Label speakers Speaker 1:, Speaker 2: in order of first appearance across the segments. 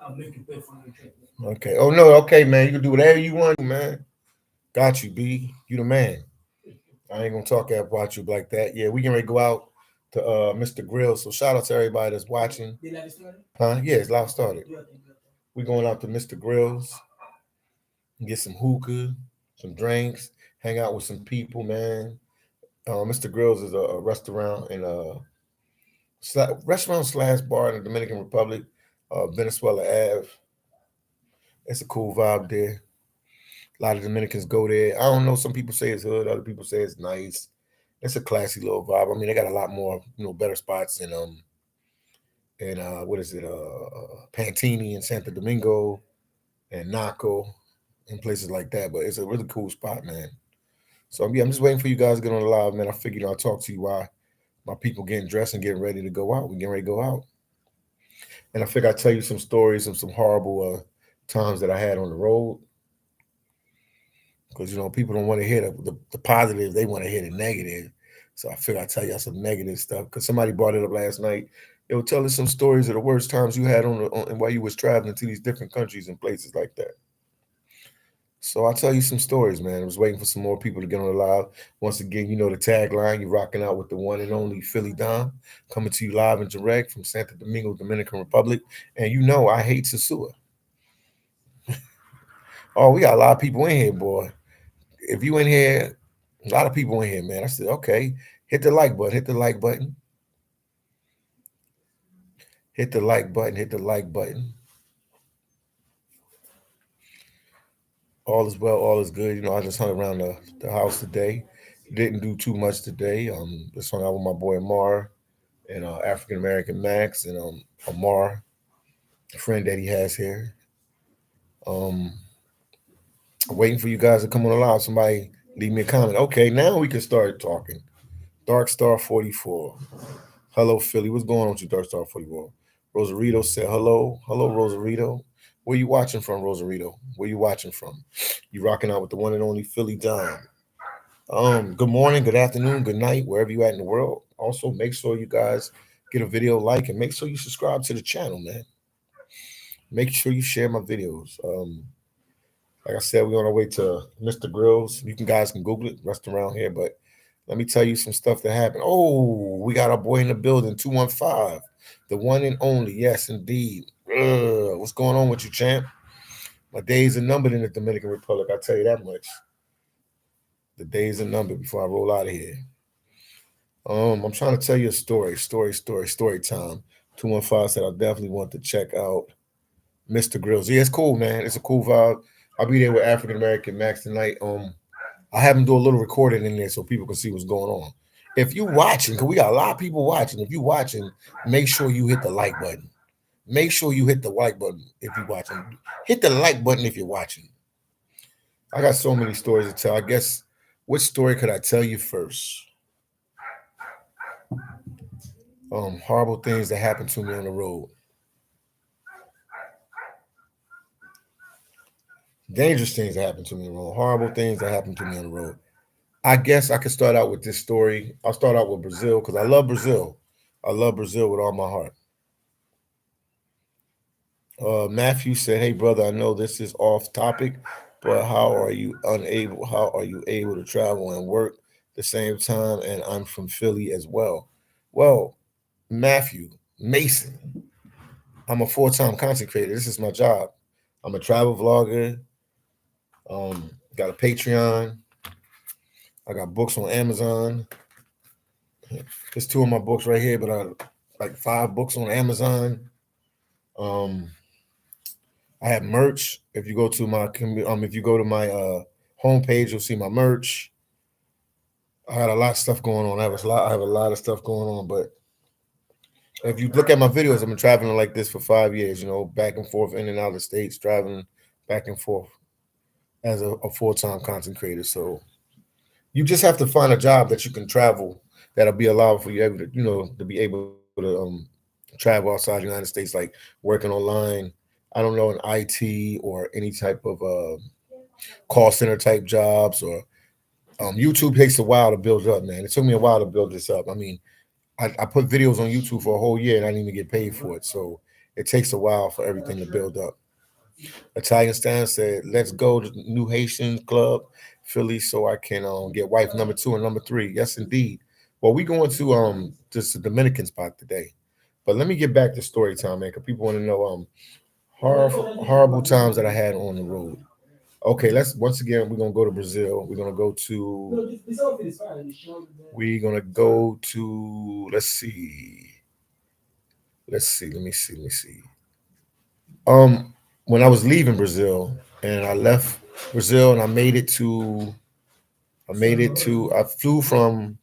Speaker 1: I'll make you pay for your trip.
Speaker 2: Okay. Oh no. Okay, man. You can do whatever you want, man. Got you, B. You the man. I ain't gonna talk about you like that. Yeah, we can ready to go out to Mr. Grill. So shout out to everybody that's watching.
Speaker 1: Did I start?
Speaker 2: Huh? Yeah, it's live started.
Speaker 1: Do your thing.
Speaker 2: We going out to Mr. Grills, get some hookah, some drinks, hang out with some people, man. Mr. Grills is a restaurant in restaurant slash bar in the Dominican Republic, Venezuela Ave. It's a cool vibe there. A lot of Dominicans go there. I don't know. Some people say it's hood. Other people say it's nice. It's a classy little vibe. I mean, they got a lot more, better spots in what is it, Pantini and Santo Domingo and Naco and places like that. But it's a really cool spot, man. So yeah, I'm just waiting for you guys to get on the live, man. I figured I'll talk to you while my people getting dressed and getting ready to go out. We getting ready to go out, and I figure I'll tell you some stories of some horrible times that I had on the road. Because people don't want to hear the positive; they want to hear the negative. So I figure I'll tell y'all some negative stuff. Because somebody brought it up last night. They were telling some stories of the worst times you had on while you was traveling to these different countries and places like that. So I'll tell you some stories, man. I was waiting for some more people to get on the live. Once again, you know the tagline. You're rocking out with the one and only Philly Dom, coming to you live and direct from Santo Domingo, Dominican Republic. And I hate Sasua. Oh, we got a lot of people in here, boy. If you in here, a lot of people in here, man. I said, okay, hit the like button, hit the like button, hit the like button, hit the like button. All is well, all is good. I just hung around the house today. Didn't do too much today. Just hung out with my boy Amar and African American Max and Amar, a friend that he has here. Um, Waiting for you guys to come on the live. Somebody leave me a comment. Okay, now we can start talking. Dark Star 44. Hello, Philly. What's going on with you, Dark Star 44? Rosarito said hello. Hello, Rosarito. Where you watching from, Rosarito? Where you watching from? You rocking out with the one and only Philly Dom. Good morning, good afternoon, good night, wherever you at in the world. Also, make sure you guys get a video like and make sure you subscribe to the channel, man. Make sure you share my videos. Like I said, we're on our way to Mr. Grills. You guys can Google it, restaurant here. But let me tell you some stuff that happened. Oh, we got our boy in the building, 215, the one and only. Yes, indeed. What's going on with you, champ? My days are numbered in the Dominican Republic. I tell you that much. The days are numbered before I roll out of here. I'm trying to tell you a story time. 215 said I definitely want to check out Mr. Grills. Yeah, it's cool, man. It's a cool vibe. I'll be there with African American Max tonight. I have him do a little recording in there so people can see what's going on. If you watching, because we got a lot of people watching. If you watching, make sure you hit the like button. Make sure you hit the like button if you're watching. Hit the like button if you're watching. I got so many stories to tell. I guess which story could I tell you first? Horrible things that happened to me on the road. Dangerous things that happened to me on the road. Horrible things that happened to me on the road. I guess I could start out with this story. I'll start out with Brazil because I love Brazil. I love Brazil with all my heart. Matthew said, "Hey brother, I know this is off topic, but how are you unable? How are you able to travel and work the same time? And I'm from Philly as well. Well, Matthew Mason, I'm a full-time content creator. This is my job. I'm a travel vlogger. Got a Patreon. I got books on Amazon. There's two of my books right here, but I like 5 books on Amazon. Um, I have merch. If you go to my homepage, you'll see my merch. I had a lot of stuff going on. I have a lot of stuff going on. But if you look at my videos, I've been traveling like this for 5 years. Back and forth, in and out of the states, traveling back and forth as a full-time content creator. So you just have to find a job that you can travel that'll be allowed for you able to, to be able to travel outside the United States, like working online. I don't know, in IT or any type of call center type jobs or YouTube takes a while to build up, man. It took me a while to build this up. I mean, I put videos on YouTube for a whole year and I didn't even get paid for it. So it takes a while for everything to build up. Italian Stan said, "Let's go to New Haitian Club, Philly, so I can get wife number two and number three." Yes, indeed. Well, we going to just a Dominican spot today, but let me get back to story time, man. Because people want to know horrible times that I had on the road. Okay, let's once again we're gonna go to Brazil. We're gonna go to let me see. Um, when I was leaving Brazil and I left Brazil and I flew from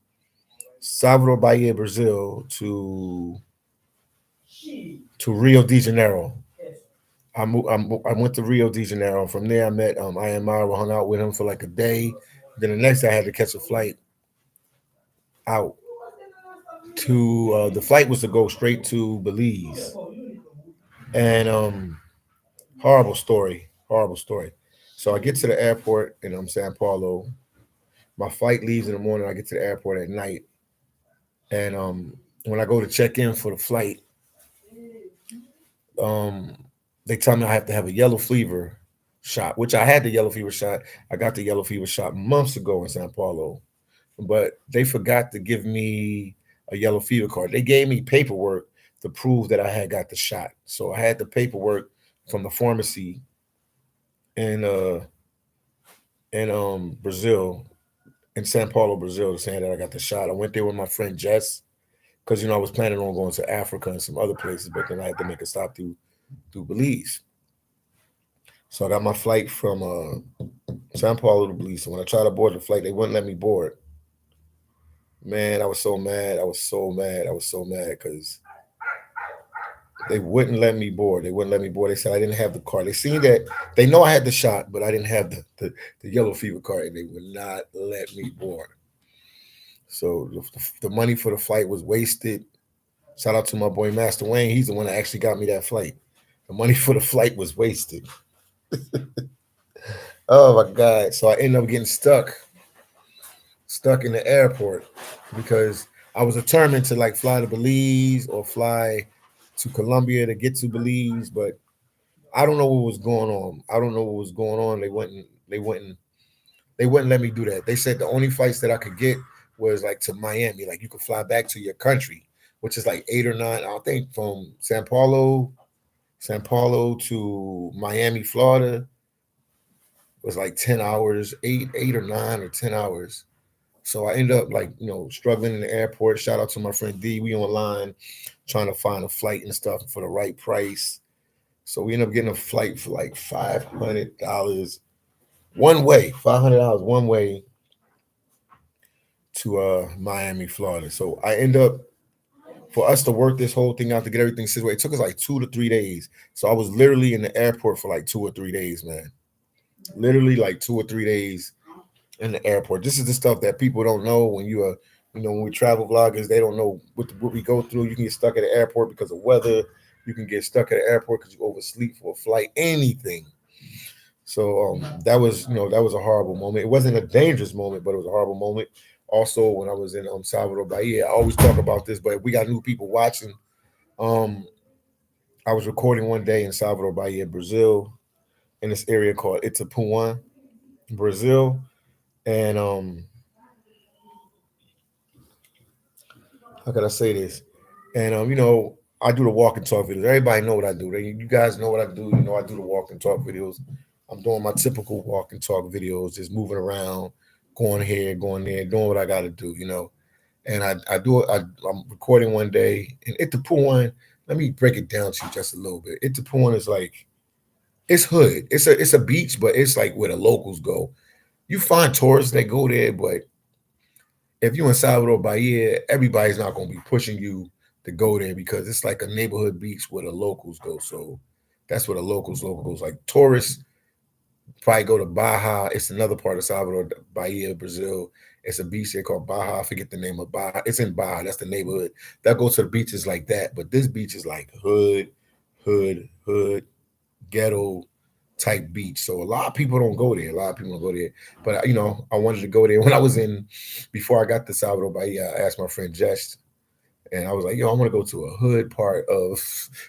Speaker 2: Salvador Bahia, Brazil to Rio de Janeiro. I went to Rio de Janeiro. From there, I met IMR. Hung out with him for like a day. Then the next day, I had to catch a flight out to. The flight was to go straight to Belize, and horrible story. Horrible story. So I get to the airport in San Paulo. My flight leaves in the morning. I get to the airport at night, and when I go to check in for the flight, um, they tell me I have to have a yellow fever shot, which I had the yellow fever shot. I got the yellow fever shot months ago in Sao Paulo, but they forgot to give me a yellow fever card. They gave me paperwork to prove that I had got the shot. So I had the paperwork from the pharmacy in Brazil, in Sao Paulo, Brazil, saying that I got the shot. I went there with my friend Jess because I was planning on going to Africa and some other places, but then I had to make a stop through Belize. So I got my flight from Sao Paulo to Belize. So when I tried to board the flight, they wouldn't let me board. Man, I was so mad. I was so mad. I was so mad because they wouldn't let me board. They wouldn't let me board. They said I didn't have the card. They seen that they know I had the shot, but I didn't have the yellow fever card, and they would not let me board. So the money for the flight was wasted. Shout out to my boy Master Wayne. He's the one that actually got me that flight. The money for the flight was wasted. Oh my God. So I ended up getting stuck in the airport because I was determined to like fly to Belize or fly to Colombia to get to Belize, but I don't know what was going on. I don't know what was going on. They wouldn't let me do that. They said the only flights that I could get was like to Miami. Like you could fly back to your country, which is like 8 or 9, I think, from San Paulo to Miami, Florida was like 10 hours, 8 or 9 or 10 hours. So I ended up like, struggling in the airport. Shout out to my friend D. We online trying to find a flight and stuff for the right price. So we ended up getting a flight for like $500 one way, $500 one way to Miami, Florida. So I end up for us to work this whole thing out to get everything situated. It took us like 2 to 3 days. So I was literally in the airport for like 2 or 3 days, man. Literally like 2 or 3 days in the airport. This is the stuff that people don't know when you are, when we travel vloggers, they don't know what we go through. You can get stuck at the airport because of weather. You can get stuck at the airport because you oversleep for a flight, anything. So that was a horrible moment. It wasn't a dangerous moment, but it was a horrible moment. Also, when I was in Salvador Bahia, I always talk about this, but we got new people watching. Um, I was recording one day in Salvador Bahia, Brazil, in this area called Itapuã, Brazil, and how can I say this? And I do the walk and talk videos. Everybody know what I do. You guys know what I do. I do the walk and talk videos. I'm doing my typical walk and talk videos, just moving around, going here, going there, doing what I got to do. And I do it. I'm recording one day, and Itapuã. Let me break it down to you just a little bit. Itapuã is like it's hood. It's a beach, but it's like where the locals go. You find tourists that go there, but if you're in Salvador Bahia, everybody's not going to be pushing you to go there because it's like a neighborhood beach where the locals go. So that's where the locals. Like tourists probably go to Baja. It's another part of Salvador Bahia, Brazil. It's a beach there called Baja. I forget the name of Baja. It's in Baja. That's the neighborhood. That goes to the beaches like that. But this beach is like hood, ghetto type beach. So a lot of people don't go there. A lot of people don't go there. But I wanted to go there when I was in before I got to Salvador Bahia. I asked my friend Jess, And I was like, yo, I want to go to a hood part of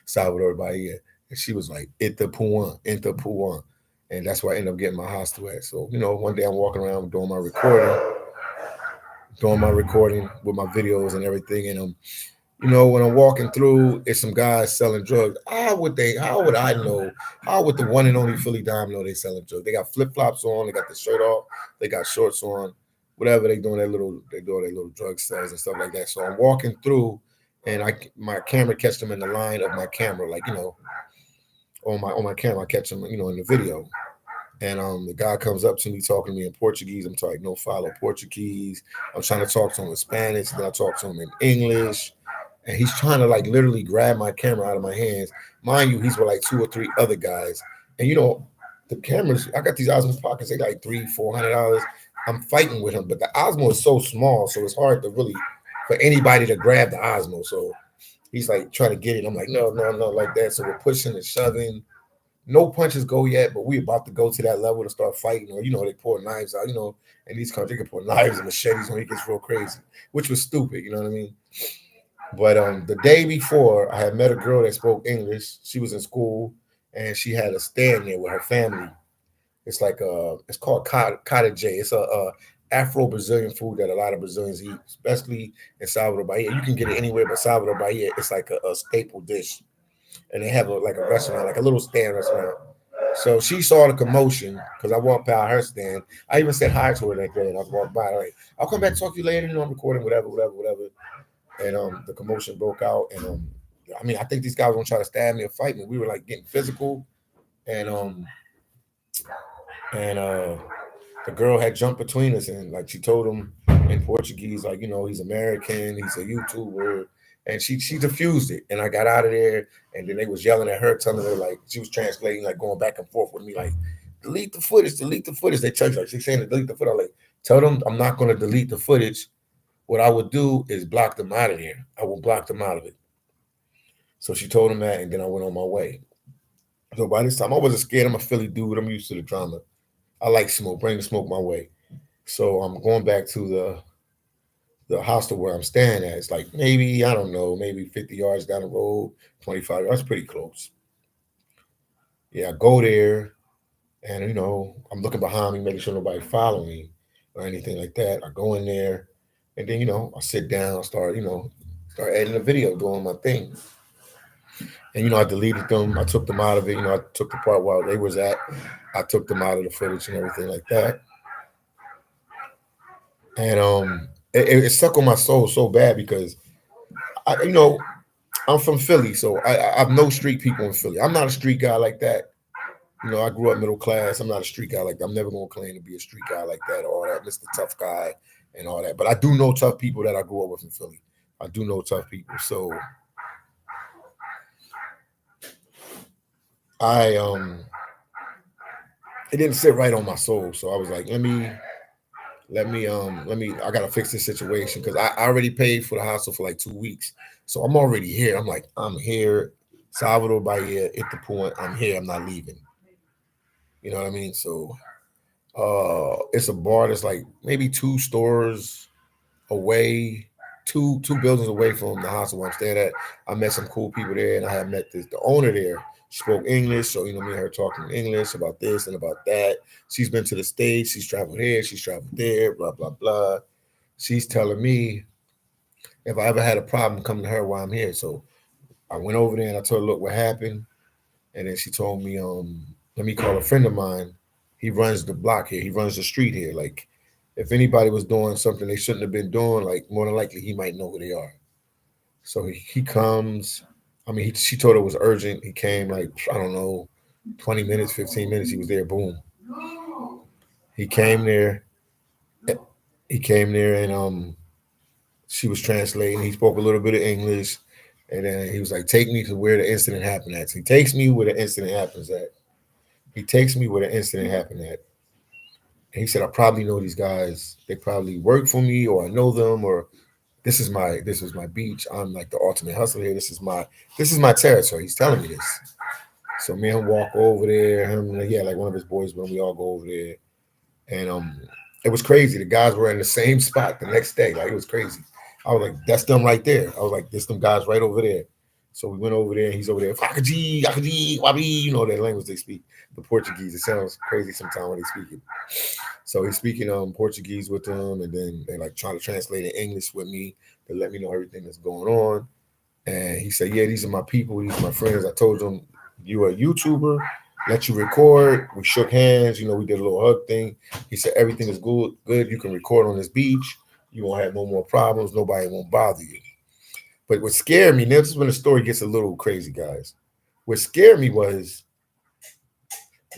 Speaker 2: Salvador Bahia. And she was like, Itapuã, Itapuã. And that's where I ended up getting my hostel at. So, one day I'm walking around doing my recording with my videos and everything. And when I'm walking through, it's some guys selling drugs. How would I know? How would the one and only Philly Dime know they selling drugs? They got flip-flops on, they got the shirt off, they got shorts on, whatever they doing they doing their little drug sales and stuff like that. So I'm walking through and my camera catch them in the line of my camera, like, on my camera, I catch them, in the video. And the guy comes up to me talking to me in Portuguese. I'm talking no follow Portuguese. I'm trying to talk to him in Spanish. Then I talk to him in English. And he's trying to like literally grab my camera out of my hands. Mind you, he's with like 2 or 3 other guys. And the cameras, I got these Osmo pockets, they like $300-400. I'm fighting with him, but the Osmo is so small, so it's hard to really for anybody to grab the Osmo. So he's like trying to get it. I'm like, no, no, no, like that. So we're pushing and shoving. No punches go yet, but we about to go to that level to start fighting. Or they pour knives out. In these countries they can pour knives and machetes when it gets real crazy, which was stupid. You know what I mean? But the day before, I had met a girl that spoke English. She was in school, and she had a stand there with her family. It's like it's called cottage. It's a Afro Brazilian food that a lot of Brazilians eat, especially in Salvador Bahia. You can get it anywhere but Salvador Bahia. It's like a staple dish, and they have like a restaurant, like a little stand restaurant. So she saw the commotion because I walked by her stand. I even said hi to her that day, and I walked by. Like, I'll come back and talk to you later. I'm recording, whatever, whatever, whatever. And the commotion broke out. And I mean, I think these guys were gonna try to stab me or fight me. We were like getting physical, and and the girl had jumped between us, and like she told him in Portuguese, like, he's American, he's a YouTuber, and she diffused it. And I got out of there, and then they was yelling at her, telling her like she was translating, like going back and forth with me, like delete the footage, delete the footage. They touched like she's saying to delete the footage. I'm like, tell them I'm not gonna delete the footage. What I would do is block them out of there. I will block them out of it. So she told him that, and then I went on my way. So by this time, I wasn't scared. I'm a Philly dude. I'm used to the drama. I like smoke. Bring the smoke my way. So I'm going back to the hostel where I'm staying at. It's like maybe, I don't know, maybe 50 yards down the road, 25 yards, pretty close. Yeah, I go there, and I'm looking behind me, making sure nobody follow me or anything like that. I go in there, and then I sit down, start editing a video, doing my thing. And I deleted them. I took them out of it. I took the part while they was at. I took them out of the footage and everything like that. And it stuck on my soul so bad because I'm from Philly, so I've no street people in Philly. I'm not a street guy like that. I grew up middle class. I'm not a street guy like that. I'm never gonna claim to be a street guy like that or all that, Mr. Tough Guy and all that. But I do know tough people that I grew up with in Philly. I do know tough people. So I it didn't sit right on my soul. So I was like, I gotta fix this situation because I already paid for the hostel for like 2 weeks. So I'm already here. I'm like, I'm here, Salvador Bahia, Itapuã. I'm here. I'm not leaving. You know what I mean? So it's a bar that's like maybe 2 stores away, two buildings away from the hostel where I'm staying at. I met some cool people there, and I had met the owner there. She spoke English, so me and her talking English about this and about that. She's been to the States, she's traveled here, she's traveled there, blah blah blah. She's telling me if I ever had a problem coming to her while I'm here. So I went over there and I told her, look what happened. And then she told me, let me call a friend of mine. He runs the block here. He runs the street here. Like, if anybody was doing something they shouldn't have been doing, like more than likely he might know who they are. So he comes. I mean, she told her it was urgent. He came like, I don't know, 20 minutes, 15 minutes. He was there. Boom. He came there. He came there and she was translating. He spoke a little bit of English. And then he was like, take me to where the incident happened at. So he takes me where the incident happens at. He takes me where the incident happened at. And he said, I probably know these guys. They probably work for me, or I know them, or this is my beach. I'm like the ultimate hustler here. This is my territory. He's telling me this. So me and him walk over there. Like one of his boys, when we all go over there. And it was crazy. The guys were in the same spot the next day. Like, it was crazy. I was like, that's them right there. I was like, there's them guys right over there. So we went over there. He's over there. Fakaji, akaji, wabi, you know that language they speak, the Portuguese. It sounds crazy sometimes when they speak it. So he's speaking Portuguese with them, and then they like trying to translate in English with me to let me know everything that's going on. And he said, "Yeah, these are my people. These are my friends." I told him, "You are a YouTuber. Let you record." We shook hands. We did a little hug thing. He said, "Everything is good. Good. You can record on this beach. You won't have no more problems. Nobody won't bother you." But what scared me, now this is when the story gets a little crazy, guys. What scared me was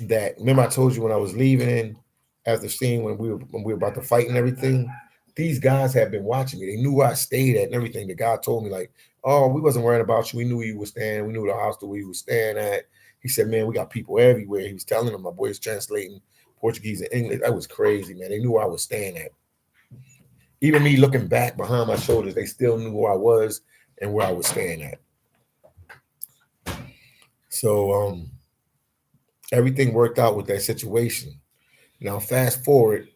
Speaker 2: that, remember I told you when I was leaving after seeing when we were about to fight and everything, these guys had been watching me. They knew where I stayed at and everything. The guy told me like, "Oh, we wasn't worrying about you. We knew where you were staying. We knew the hostel where you were staying at." He said, "Man, we got people everywhere." He was telling them, my boys translating Portuguese and English. That was crazy, man. They knew where I was staying at. Even me looking back behind my shoulders, they still knew who I was and where I was staying at. So everything worked out with that situation. Now fast forward,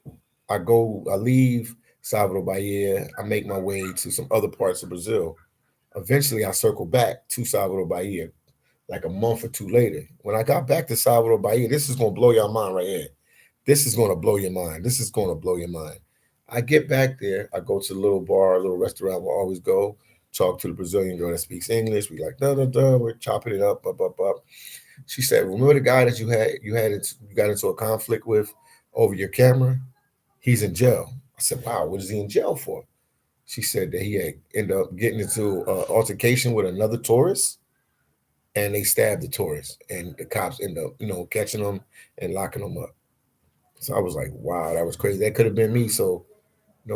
Speaker 2: I leave Salvador Bahia, I make my way to some other parts of Brazil. Eventually I circle back to Salvador Bahia like a month or two later. When I got back to Salvador Bahia, this is gonna blow your mind right here. This is gonna blow your mind. This is gonna blow your mind. I get back there, I go to the little bar, a little restaurant where I always go, talk to the Brazilian girl that speaks English. We like, da da da, we're chopping it up. She said, "Remember the guy that you got into a conflict with over your camera? He's in jail." I said, "Wow, what is he in jail for?" She said that he had ended up getting into an altercation with another tourist, and they stabbed the tourist, and the cops end up, catching them and locking them up. So I was like, "Wow, that was crazy. That could have been me." So,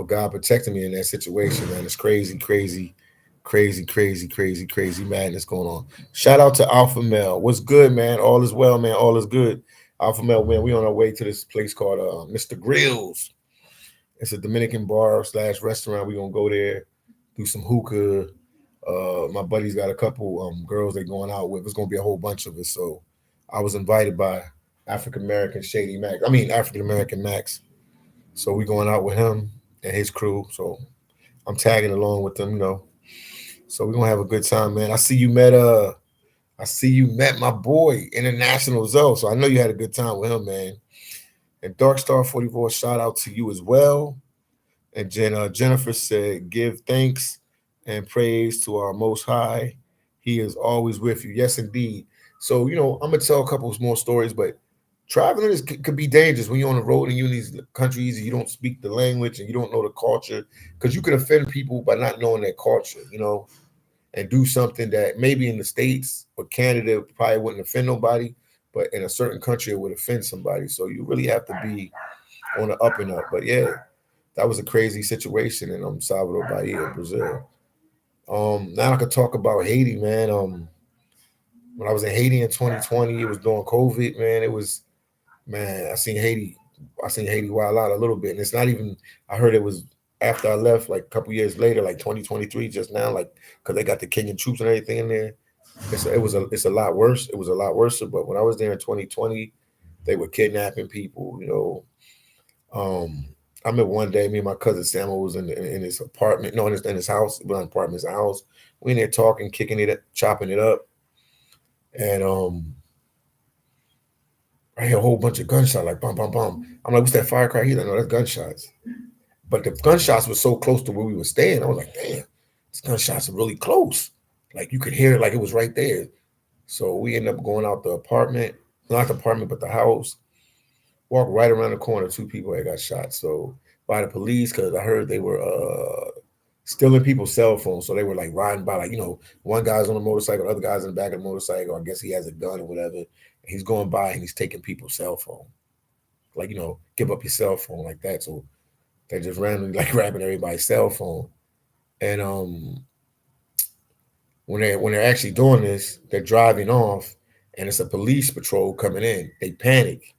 Speaker 2: God protected me in that situation, man. It's crazy, crazy, crazy, crazy, crazy, crazy madness going on. Shout out to Alpha Male. What's good, man? All is well, man. All is good. Alpha Male, man. We on our way to this place called Mr. Grills. It's a Dominican bar slash restaurant. We gonna go there, do some hookah. My buddy's got a couple girls they going out with. It's gonna be a whole bunch of us. So I was invited by African American Shady Max. I mean African American Max. So we going out with him and his crew. So I'm tagging along with them. So we're gonna have a good time, man. I see you met my boy, International Zoe. So I know you had a good time with him, man. And Dark Star 44, shout out to you as well. And Jennifer said, "Give thanks and praise to our Most High. He is always with you." Yes, indeed. So, I'm going to tell a couple more stories, but traveling could be dangerous when you're on the road and you're in these countries and you don't speak the language and you don't know the culture, because you can offend people by not knowing their culture, and do something that maybe in the States or Canada probably wouldn't offend nobody, but in a certain country it would offend somebody. So you really have to be on the up and up. But yeah, that was a crazy situation in Salvador Bahia, Brazil. Now I could talk about Haiti, man. When I was in Haiti in 2020, it was during COVID, man. It was, man. I seen Haiti wild out a little bit, and it's not even. I heard it was after I left, like a couple years later, like 2023, just now, like because they got the Kenyan troops and everything in there. It's a lot worse. It was a lot worse. But when I was there in 2020, they were kidnapping people. Um, I remember one day, me and my cousin Samuel was in his apartment, no, in his house. Well, not apartment, his house. We in there talking, kicking it, chopping it up, and I hear a whole bunch of gunshots, like bum bum bum. I'm like, "What's that firecracker?" He's like, "No, that's gunshots." But the gunshots were so close to where we were staying. I was like, "Damn, these gunshots are really close. Like you could hear it, like it was right there." So we ended up going out the apartment, not the apartment, but the house. Walked right around the corner, two people had got shot. So by the police, because I heard they were stealing people's cell phones. So they were like riding by, like, one guy's on a motorcycle, the other guy's in the back of the motorcycle. I guess he has a gun or whatever. And he's going by and he's taking people's cell phone. Like, give up your cell phone like that. So they just randomly like grabbing everybody's cell phone. And when they're actually doing this, they're driving off and it's a police patrol coming in. They panic.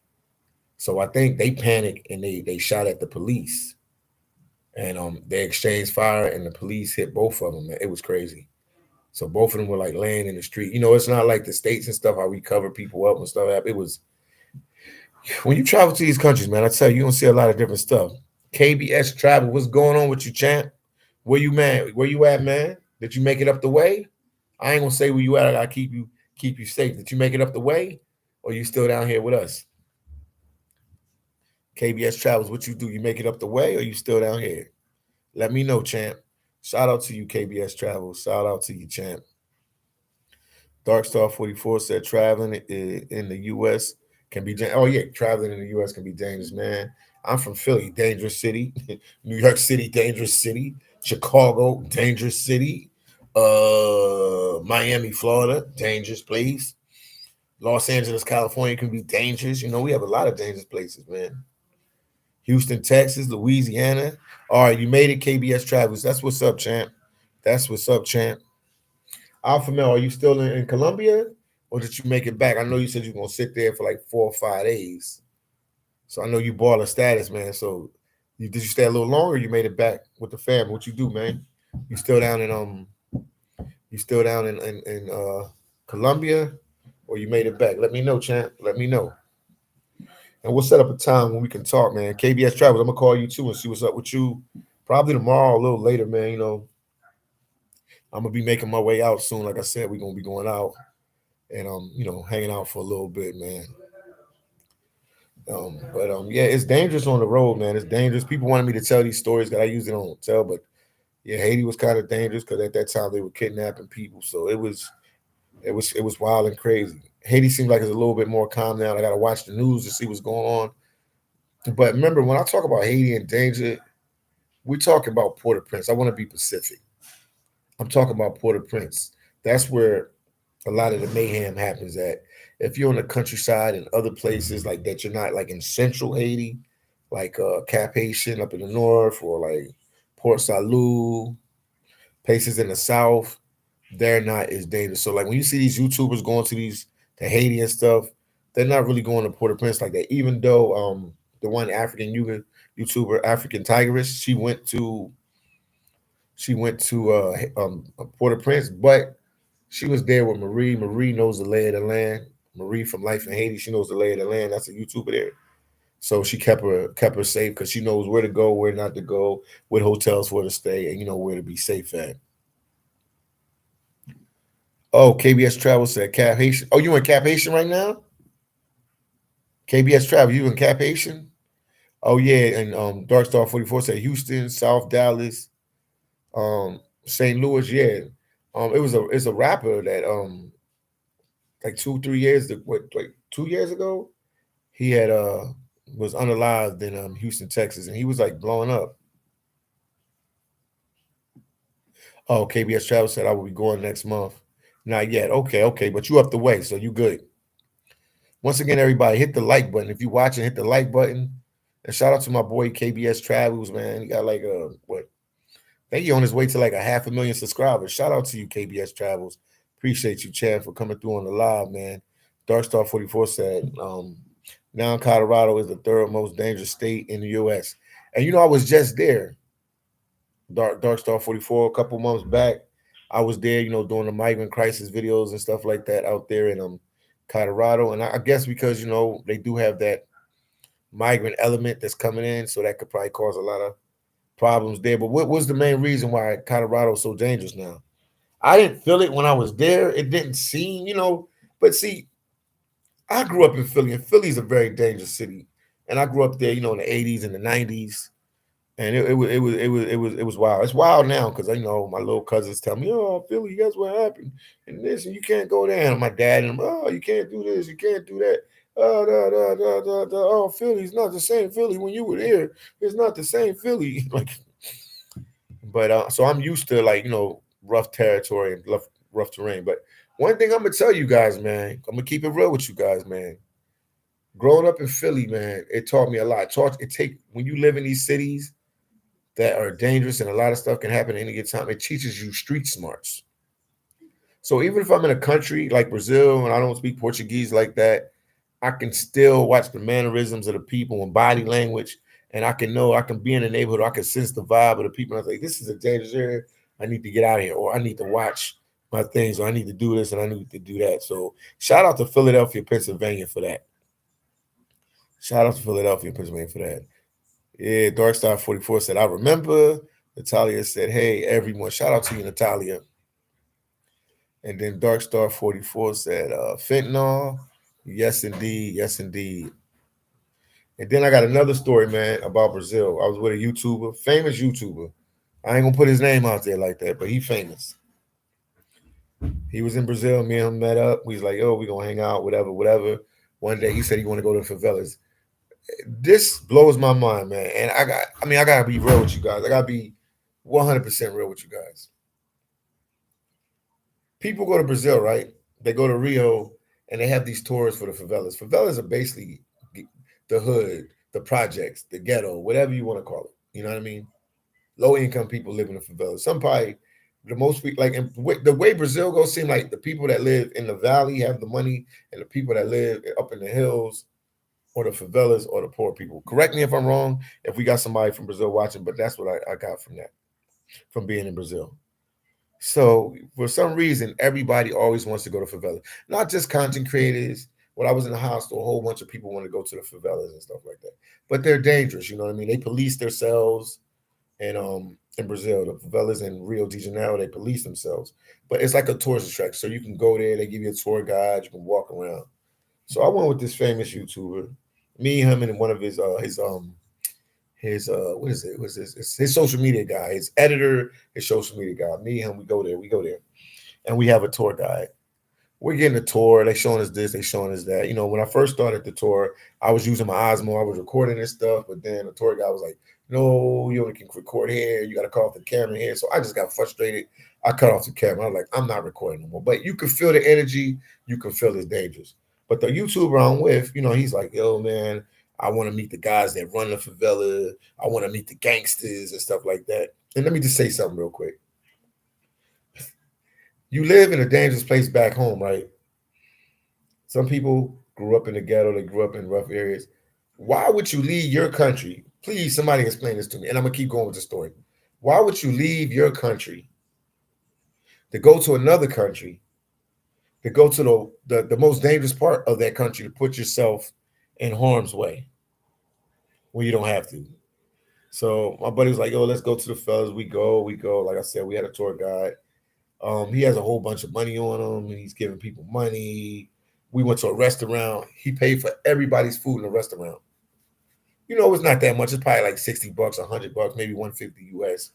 Speaker 2: So I think they panicked and they shot at the police. And they exchanged fire and the police hit both of them. Man. It was crazy. So both of them were like laying in the street. It's not like the States and stuff how we cover people up and stuff. It was, when you travel to these countries, man, I tell you, you don't see a lot of different stuff. KBS Travel, what's going on with you, champ? Where you man? Where you at, man? Did you make it up the way? I ain't gonna say where you at. I gotta keep you safe. Did you make it up the way, or you still down here with us? KBS Travels, what you do? You make it up the way, or you still down here? Let me know, champ. Shout out to you, KBS Travels. Shout out to you, champ. Darkstar 44 said traveling in the U.S. can be oh yeah, traveling in the U.S. can be dangerous, man. I'm from Philly, dangerous city. New York City, dangerous city. Chicago, dangerous city. Miami, Florida, dangerous place. Los Angeles, California can be dangerous. You know, we have a lot of dangerous places, man. Houston, Texas, Louisiana. All right, you made it, KBS Travels. That's what's up, champ. That's what's up, champ. Alpha Male, are you still in Colombia, or did you make it back? I know you said you're gonna sit there for like 4 or 5 days. So I know you ball of status, man. So did you stay a little longer? Or you made it back with the family. What you do, man? You still down in you still down in Colombia, or you made it back? Let me know, champ. Let me know. And we'll set up a time when we can talk, man. KBS Travels, I'm gonna call you too and see what's up with you. Probably tomorrow, a little later, man. You know, I'm gonna be making my way out soon. Like I said, we're gonna be going out and you know, hanging out for a little bit, man. But yeah, it's dangerous on the road, man. It's dangerous. People wanted me to tell these stories that I usually don't tell, but yeah, Haiti was kind of dangerous because at that time they were kidnapping people, so it was wild and crazy. Haiti seems like it's a little bit more calm now. I got to watch the news to see what's going on. But remember, when I talk about Haiti and danger, we're talking about Port-au-Prince. I want to be Pacific. I'm talking about Port-au-Prince. That's where a lot of the mayhem happens at. If you're in the countryside and other places like that, you're not like in central Haiti, like Cap Haitian up in the north, or like Port Salut, places in the south, they're not as dangerous. So like when you see these YouTubers going to Haiti and stuff, they're not really going to Port-au-Prince like that. Even though the one African YouTuber, African Tigress, she went to Port-au-Prince, but she was there with Marie. Marie knows the lay of the land. Marie from Life in Haiti, she knows the lay of the land. That's a YouTuber there. So she kept her safe because she knows where to go, where not to go, what hotels where to stay, and you know where to be safe at. Oh, KBS Travel said Cap Haitian. Oh, you in Cap Haitian right now? KBS Travel, you in Cap Haitian? Oh yeah, and Dark Star 44 said Houston, South Dallas, St. Louis. Yeah, it's a rapper that like 2 3 years what like 2 years ago he had was unalived in Houston, Texas, and he was like blowing up. Oh, KBS Travel said I will be going next month. Not yet. Okay, okay, but you up the way, so you good. Once again, everybody, hit the like button. If you watching, hit the like button. And shout out to my boy KBS Travels, man. He got like what? I think he on his way to like a 500,000 subscribers. Shout out to you, KBS Travels. Appreciate you, Chad, for coming through on the live, man. Darkstar 44 said, now Colorado is the third most dangerous state in the US. And you know, I was just there, Darkstar 44, a couple months back. I was there, you know, doing the migrant crisis videos and stuff like that out there in Colorado. And I guess because, you know, they do have that migrant element that's coming in, so that could probably cause a lot of problems there. But what was the main reason why Colorado is so dangerous now? I didn't feel it when I was there. It didn't seem, you know, but see, I grew up in Philly, and Philly's a very dangerous city. And I grew up there, you know, in the 80s and the 90s. And it was wild. It's wild now because you know my little cousins tell me, "Oh, Philly, guess what happened?" And this, and you can't go there. And my dad and them, "Oh, you can't do this, you can't do that." Oh, oh, Philly's not the same Philly when you were there. It's not the same Philly. Like, but so I'm used to like you know rough territory and rough terrain. But one thing I'm gonna tell you guys, man, I'm gonna keep it real with you guys, man. Growing up in Philly, man, it taught me a lot. It take when you live in these cities that are dangerous and a lot of stuff can happen at any given time. It teaches you street smarts. So even if I'm in a country like Brazil and I don't speak Portuguese like that, I can still watch the mannerisms of the people and body language, and I can know I can be in the neighborhood. I can sense the vibe of the people. And I think this is a dangerous area. I need to get out of here, or I need to watch my things, or I need to do this and I need to do that. So shout out to Philadelphia, Pennsylvania for that. Shout out to Philadelphia, Pennsylvania for that. Yeah, Darkstar 44 said, I remember Natalia said, "Hey everyone, shout out to you, Natalia." And then Dark Star 44 said, "Fentanyl, yes indeed, yes indeed." And then I got another story, man, about Brazil. I was with a YouTuber, famous YouTuber. I ain't gonna put his name out there like that, but he famous. He was in Brazil. Me and him met up. We was like, "Yo, we gonna hang out, whatever, whatever." One day he said he want to go to the favelas. This blows my mind, man. And I gotta be real with you guys. I gotta be 100% real with you guys. People go to Brazil, right? They go to Rio and they have these tours for the favelas. Favelas are basically the hood, the projects, the ghetto, whatever you want to call it. You know what I mean? Low income people live in the favelas. Some probably the most people like the way Brazil goes seem like the people that live in the valley have the money, and the people that live up in the hills or the favelas or the poor people. Correct me if I'm wrong. If we got somebody from Brazil watching, but that's what I got from that, from being in Brazil. So for some reason, everybody always wants to go to favelas. Not just content creators. When I was in the hospital, a whole bunch of people want to go to the favelas and stuff like that. But they're dangerous. You know what I mean? They police themselves, and in Brazil, the favelas in Rio de Janeiro, they police themselves. But it's like a tourist attraction. So you can go there. They give you a tour guide. You can walk around. So I went with this famous YouTuber, me, him, and one of his what is it? What's this? It's his social media guy, his editor, his social media guy. Me, him, we go there, and we have a tour guide. We're getting a tour. They showing us this, they showing us that. You know, when I first started the tour, I was using my Osmo, I was recording this stuff, but then the tour guy was like, "No, you only can record here. You got to call off the camera here." So I just got frustrated. I cut off the camera. I'm like, I'm not recording no more. But you can feel the energy. You can feel it's dangerous. But the YouTuber I'm with, you know, he's like, "Yo, man, I want to meet the guys that run the favela. I want to meet the gangsters and stuff like that." And let me just say something real quick. You live in a dangerous place back home, right? Some people grew up in the ghetto, they grew up in rough areas. Why would you leave your country? Please, somebody explain this to me. And I'm going to keep going with the story. Why would you leave your country to go to another country, to go to the most dangerous part of that country, to put yourself in harm's way when you don't have to? So my buddy was like, "Yo, let's go to the fellas." We go. Like I said, we had a tour guide. He has a whole bunch of money on him, and he's giving people money. We went to a restaurant. He paid for everybody's food in the restaurant. You know, it's not that much. It's probably like $60, $100, maybe 150 US.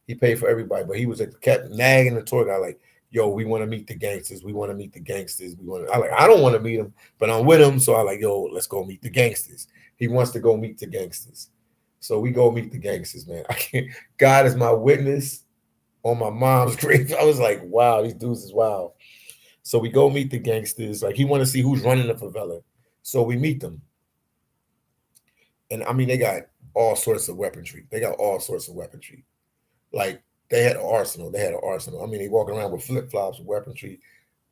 Speaker 2: He paid for everybody, but he was like kept nagging the tour guy like, "Yo, we want to meet the gangsters. We want to meet the gangsters. We want." I don't want to meet them, but I'm with him, so I like, "Yo, let's go meet the gangsters." He wants to go meet the gangsters, so we go meet the gangsters, man. I can't. God is my witness. On my mom's grave, I was like, "Wow, these dudes is wild." So we go meet the gangsters. Like he want to see who's running the favela. So we meet them. And I mean, they got all sorts of weaponry. They got all sorts of weaponry. Like they had an arsenal. They had an arsenal. I mean, they walk around with flip flops, weaponry.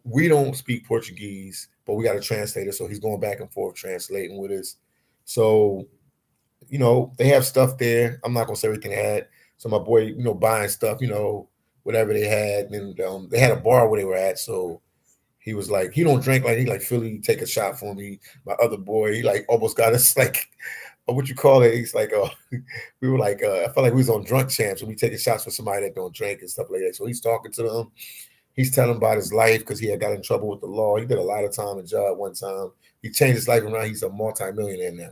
Speaker 2: We don't speak Portuguese, but we got a translator, so he's going back and forth translating with us. So you know, they have stuff there. I'm not gonna say everything they had. So my boy, you know, buying stuff, you know, whatever they had, and they had a bar where they were at. So he was like, he don't drink like he like Philly, take a shot for me. My other boy, he like almost got us like what you call it? He's like, we were like, I felt like we was on drunk champs and we taking shots for somebody that don't drink and stuff like that. So he's talking to them. He's telling about his life because he had got in trouble with the law. He did a lot of time in jail at one time. He changed his life around. He's a multi-millionaire now.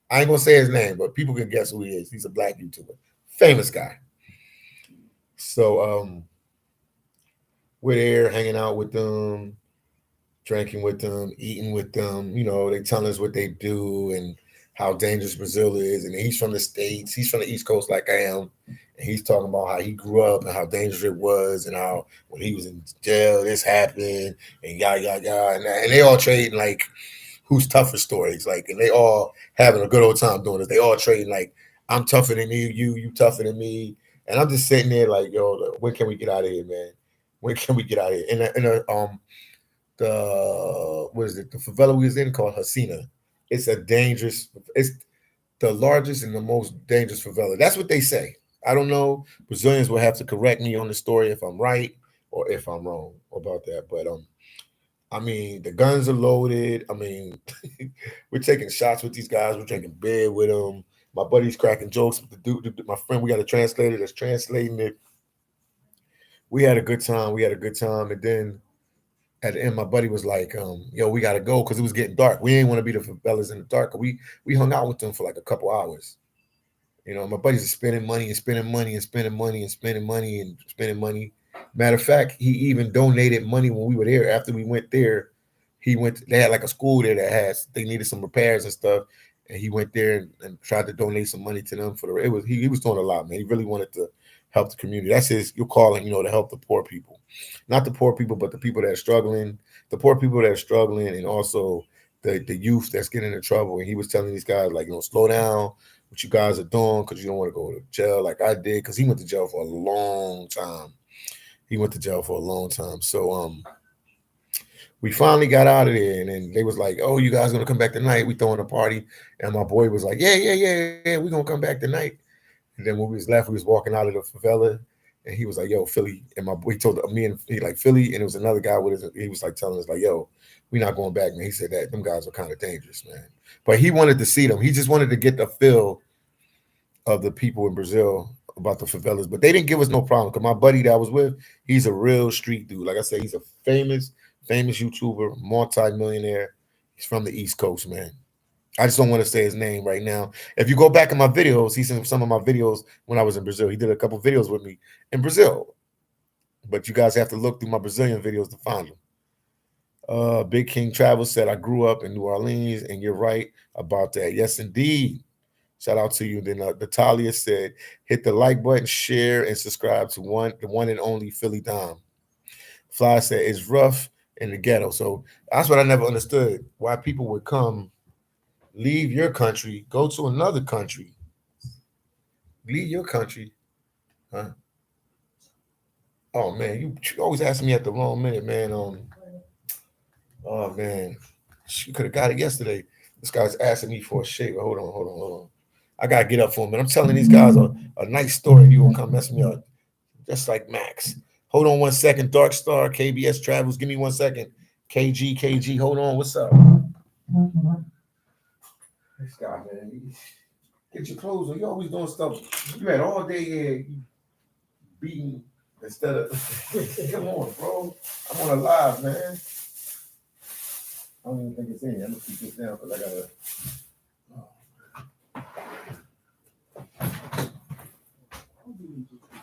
Speaker 2: I ain't gonna say his name, but people can guess who he is. He's a black YouTuber, famous guy. So we're there hanging out with them, drinking with them, eating with them. You know, they telling us what they do and how dangerous Brazil is. And he's from the States. He's from the East Coast like I am. And he's talking about how he grew up and how dangerous it was and how when he was in jail, this happened and yada, yada, yada. And they all trading like who's tougher stories. Like, and they all having a good old time doing it. They all trading like, I'm tougher than you tougher than me. And I'm just sitting there like, yo, when can we get out of here, man? When can we get out of here? The what is it? The favela we was in called Hasina. It's a dangerous. It's the largest and the most dangerous favela. That's what they say. I don't know. Brazilians will have to correct me on the story if I'm right or if I'm wrong about that. But I mean, the guns are loaded. I mean, we're taking shots with these guys. We're drinking beer with them. My buddy's cracking jokes with the dude, my friend. We got a translator that's translating it. We had a good time. And then at the end, my buddy was like, "Yo, we gotta go because it was getting dark. We didn't want to be the favelas in the dark. We hung out with them for like a couple hours. My buddies are spending money and spending money and spending money and spending money and spending money. Matter of fact, he even donated money when we were there. After we went there, they had like a school there they needed some repairs and stuff. And he went there and tried to donate some money to them he was doing a lot, man. He really wanted to help the community. That's your calling, to help the poor people. Not the poor people, but the people that are struggling, the poor people that are struggling, and also the youth that's getting into trouble. And he was telling these guys, like, slow down what you guys are doing because you don't want to go to jail like I did, because he went to jail for a long time. So we finally got out of there, and then they was like, "Oh, you guys gonna come back tonight? We throwing a party." And my boy was like, "Yeah, we gonna come back tonight." And then when we was left, we was walking out of the favela, and he was like, "Yo, Philly," and my boy told me and he like Philly, and it was another guy with us. He was like telling us like, "Yo, we not going back, man." He said that them guys are kind of dangerous, man. But he wanted to see them. He just wanted to get the feel of the people in Brazil about the favelas. But they didn't give us no problem because my buddy that I was with, he's a real street dude. Like I said, he's a famous YouTuber, multi-millionaire. He's from the East Coast, man. I just don't want to say his name right now. If you go back in my videos, he's in some of my videos when I was in Brazil. He did a couple videos with me in Brazil. But you guys have to look through my Brazilian videos to find him. Big King Travel said, "I grew up in New Orleans," and you're right about that. Yes, indeed. Shout out to you. Then Natalia said, "Hit the like button, share, and subscribe to the one and only phillydom." Fly said, "It's rough in the ghetto." So that's what I never understood. Why people would come, leave your country, go to another country, leave your country. Huh? Oh man, you always asking me at the wrong minute, man. Oh man, you could have got it yesterday. This guy's asking me for a shave. Hold on. I gotta get up for him. And I'm telling these guys a nice story. You gonna come mess me up, just like Max. Hold on 1 second. Dark Star, KBS Travels. Give me 1 second. KG. Hold on. What's up? This guy, man. Get your clothes on. You always doing stuff. You had all day here beating instead of. Come on, bro. I'm on a live, man. I don't even think it's in. I'm gonna keep this down because I gotta.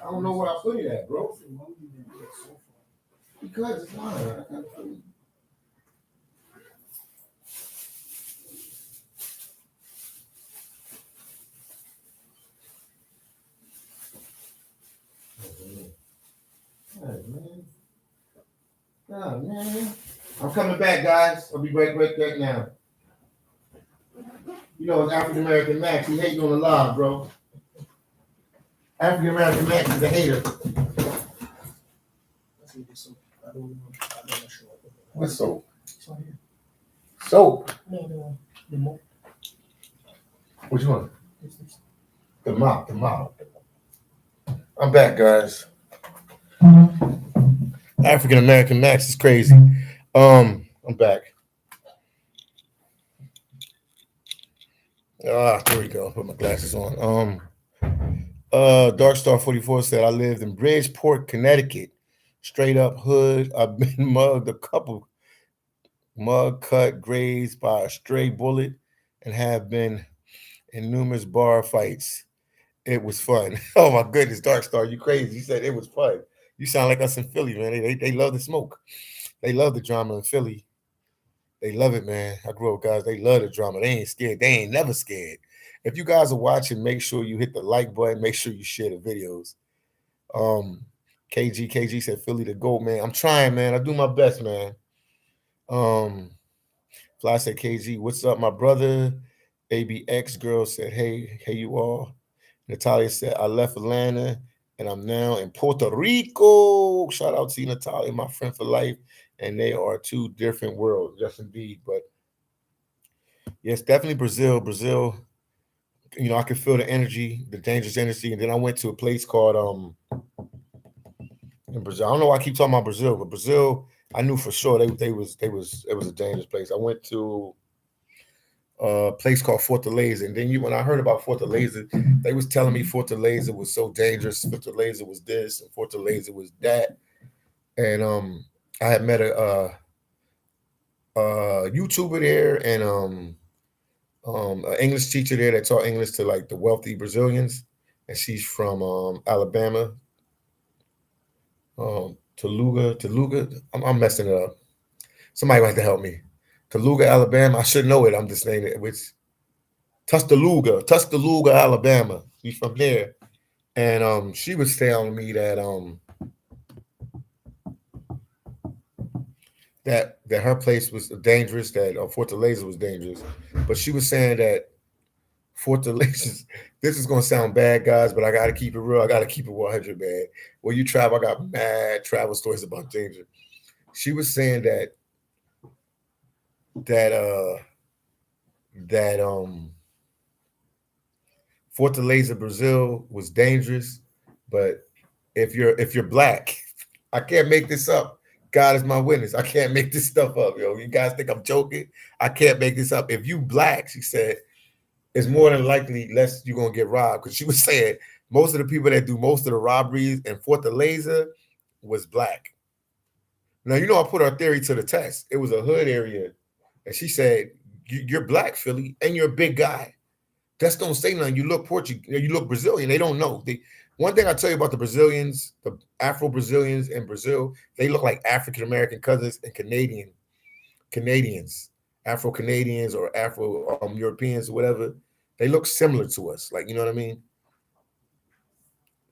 Speaker 2: I don't know where I put it at, bro. Because it's mine. I gotta put it. Oh, man. I'm coming back, guys. I'll be right back now. It's African American Max. He hating on the live, bro. African American Max is a hater. What soap? Soap? No. Which one? The mop. I'm back, guys. African American Max is crazy. I'm back. There we go. Put my glasses on. Dark Star 44 said, "I lived in Bridgeport, Connecticut. Straight up hood. I've been mugged a couple, cut, grazed by a stray bullet, and have been in numerous bar fights. It was fun." Oh my goodness, Dark Star, you crazy. You said it was fun. You sound like us in Philly, man. They love the smoke. They love the drama in Philly. They love it, man. I grew up, guys. They love the drama. They ain't scared. They ain't never scared. If you guys are watching, make sure you hit the like button. Make sure you share the videos. KG said, "Philly the GOAT, man." I'm trying, man. I do my best, man. Fly said, "KG, what's up, my brother?" Baby X girl said, hey, you all. Natalia said, "I left Atlanta and I'm now in Puerto Rico." Shout out to you, Natalia, my friend for life. And they are two different worlds. Yes, indeed. But yes, definitely Brazil. I could feel the energy, the dangerous energy. And then I went to a place called in Brazil. I don't know why I keep talking about Brazil, but Brazil, I knew for sure it was a dangerous place. I went to place called Fortaleza. And then when I heard about Fortaleza, they was telling me Fortaleza was so dangerous. Fortaleza was this, and Fortaleza was that. And I had met a YouTuber there, and an English teacher there that taught English to like the wealthy Brazilians, and she's from Alabama, Toluga. I'm messing it up. Somebody might have to help me. Toluga, Alabama. I should know it. I'm just saying it. Which Tuscaloosa, Alabama. She's from there, and she was telling me that that her place was dangerous. That Fortaleza was dangerous, but she was saying that Fortaleza. This is gonna sound bad, guys, but I gotta keep it real. I gotta keep it 100, man. When you travel, I got mad travel stories about danger. She was saying that uh that Fortaleza, Brazil was dangerous, but if you're black, I can't make this up. God is my witness. I can't make this stuff up, yo. You guys think I'm joking? I can't make this up. If you black, she said, it's more than likely less you're gonna get robbed. Because she was saying most of the people that do most of the robberies in Fortaleza was black. Now you know I put our theory to the test. It was a hood area, and she said, "You're black, Philly, and you're a big guy. Just don't say nothing. You look Portuguese, you look Brazilian. They don't know. One thing I tell you about the Brazilians, the Afro Brazilians in Brazil, they look like African American cousins and Canadians, Afro Canadians or Afro Europeans or whatever. They look similar to us. Like, you know what I mean?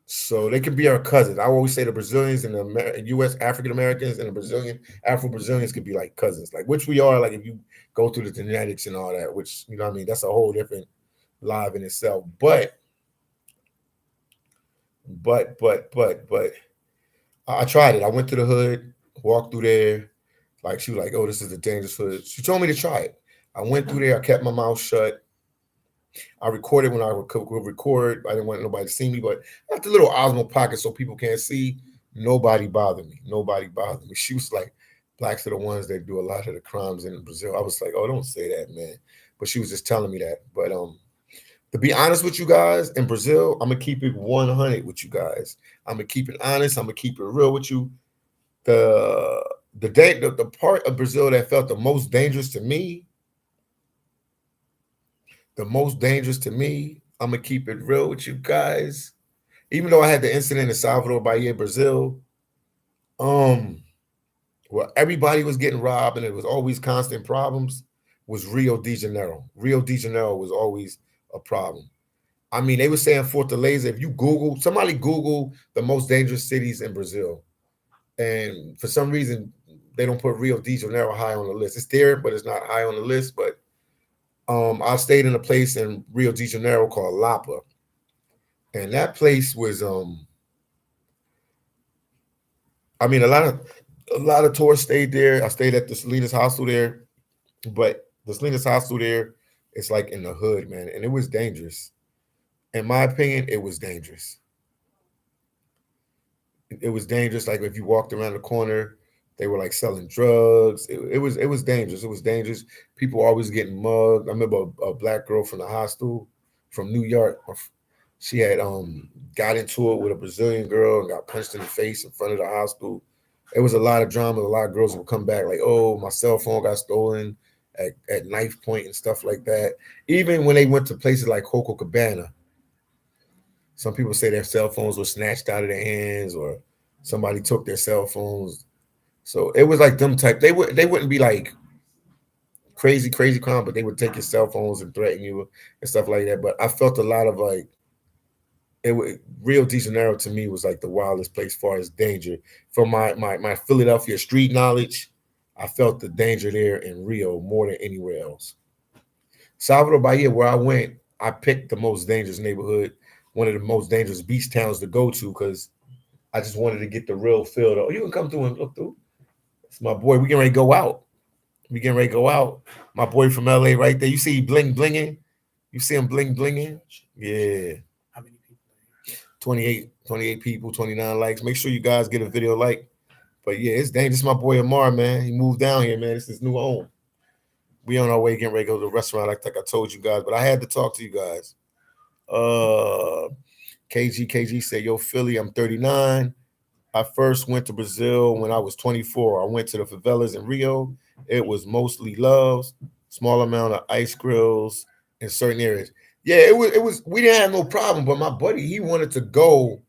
Speaker 2: So they can be our cousins. I always say the Brazilians and the U.S. African Americans and the Brazilian Afro Brazilians could be like cousins, like which we are. Like if you go through the genetics and all that, which you know what I mean, that's a whole different live in itself. But I tried it. I went to the hood, walked through there. Like she was like, "Oh, this is the dangerous hood." She told me to try it. I went through there. I kept my mouth shut. I recorded when I could record. I didn't want nobody to see me, but I had the little Osmo pocket so people can't see. Nobody bothered me. Nobody bothered me. She was like, "Blacks are the ones that do a lot of the crimes in Brazil." I was like, "Oh, don't say that, man." But she was just telling me that. But to be honest with you guys, in Brazil, I'm gonna keep it 100 with you guys. I'm gonna keep it honest. I'm gonna keep it real with you. The the part of Brazil that felt the most dangerous to me, I'm gonna keep it real with you guys. Even though I had the incident in Salvador Bahia, Brazil, um, where everybody was getting robbed and it was always constant problems, was Rio de Janeiro. Rio de Janeiro was always a problem. I mean, they were saying Fortaleza. If you somebody Google the most dangerous cities in Brazil, and for some reason they don't put Rio de Janeiro high on the list. It's there, but it's not high on the list. But I stayed in a place in Rio de Janeiro called Lapa, and that place was I mean, a lot of tourists stayed there. I stayed at the Salinas Hostel there, but the Salinas Hostel there, it's like in the hood, man, and it was dangerous. In my opinion, it was dangerous. It was dangerous. Like if you walked around the corner, they were like selling drugs. It was dangerous. It was dangerous. People always getting mugged. I remember a black girl from the hostel from New York. She had got into it with a Brazilian girl and got punched in the face in front of the hostel. It was a lot of drama. A lot of girls would come back like, "Oh, my cell phone got stolen at knife point and stuff like that." Even when they went to places like Copacabana, some people say their cell phones were snatched out of their hands or somebody took their cell phones. So it was like them type. They wouldn't be like crazy crime, but they would take your cell phones and threaten you and stuff like that. But I felt a lot of like Rio de Janeiro to me was like the wildest place as far as danger. From my Philadelphia street knowledge, I felt the danger there in Rio more than anywhere else. Salvador Bahia, where I went, I picked the most dangerous neighborhood, one of the most dangerous beach towns to go to because I just wanted to get the real feel. Oh, you can come through and look through. It's my boy. We getting ready to go out. We getting ready to go out. My boy from LA right there. You see bling blinging? You see him bling blinging? Yeah. How many people? 28 people, 29 likes. Make sure you guys get a video like. But yeah, it's dangerous. This is my boy Amar, man. He moved down here, man. It's his new home. We on our way getting ready to go to the restaurant, like I told you guys. But I had to talk to you guys. KG said, "Yo, Philly, I'm 39. I first went to Brazil when I was 24. I went to the favelas in Rio. It was mostly loves, small amount of ice grills in certain areas. Yeah, it was. We didn't have no problem, but my buddy, he wanted to go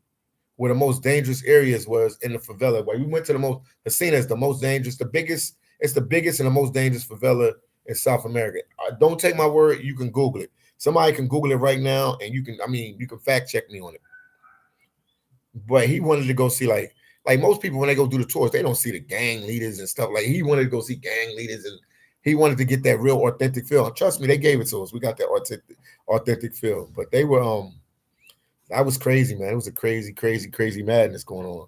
Speaker 2: where the most dangerous areas was in the favela. Where we went to the scene is the most dangerous, the biggest. It's the biggest and the most dangerous favela in South America. Don't take my word. You can Google it. Somebody can Google it right now, and you can. I mean, you can fact check me on it. But he wanted to go see like most people when they go do the tours, they don't see the gang leaders and stuff. Like he wanted to go see gang leaders and he wanted to get that real authentic feel. And trust me, they gave it to us. We got that authentic feel. But they were that was crazy, man. It was a crazy madness going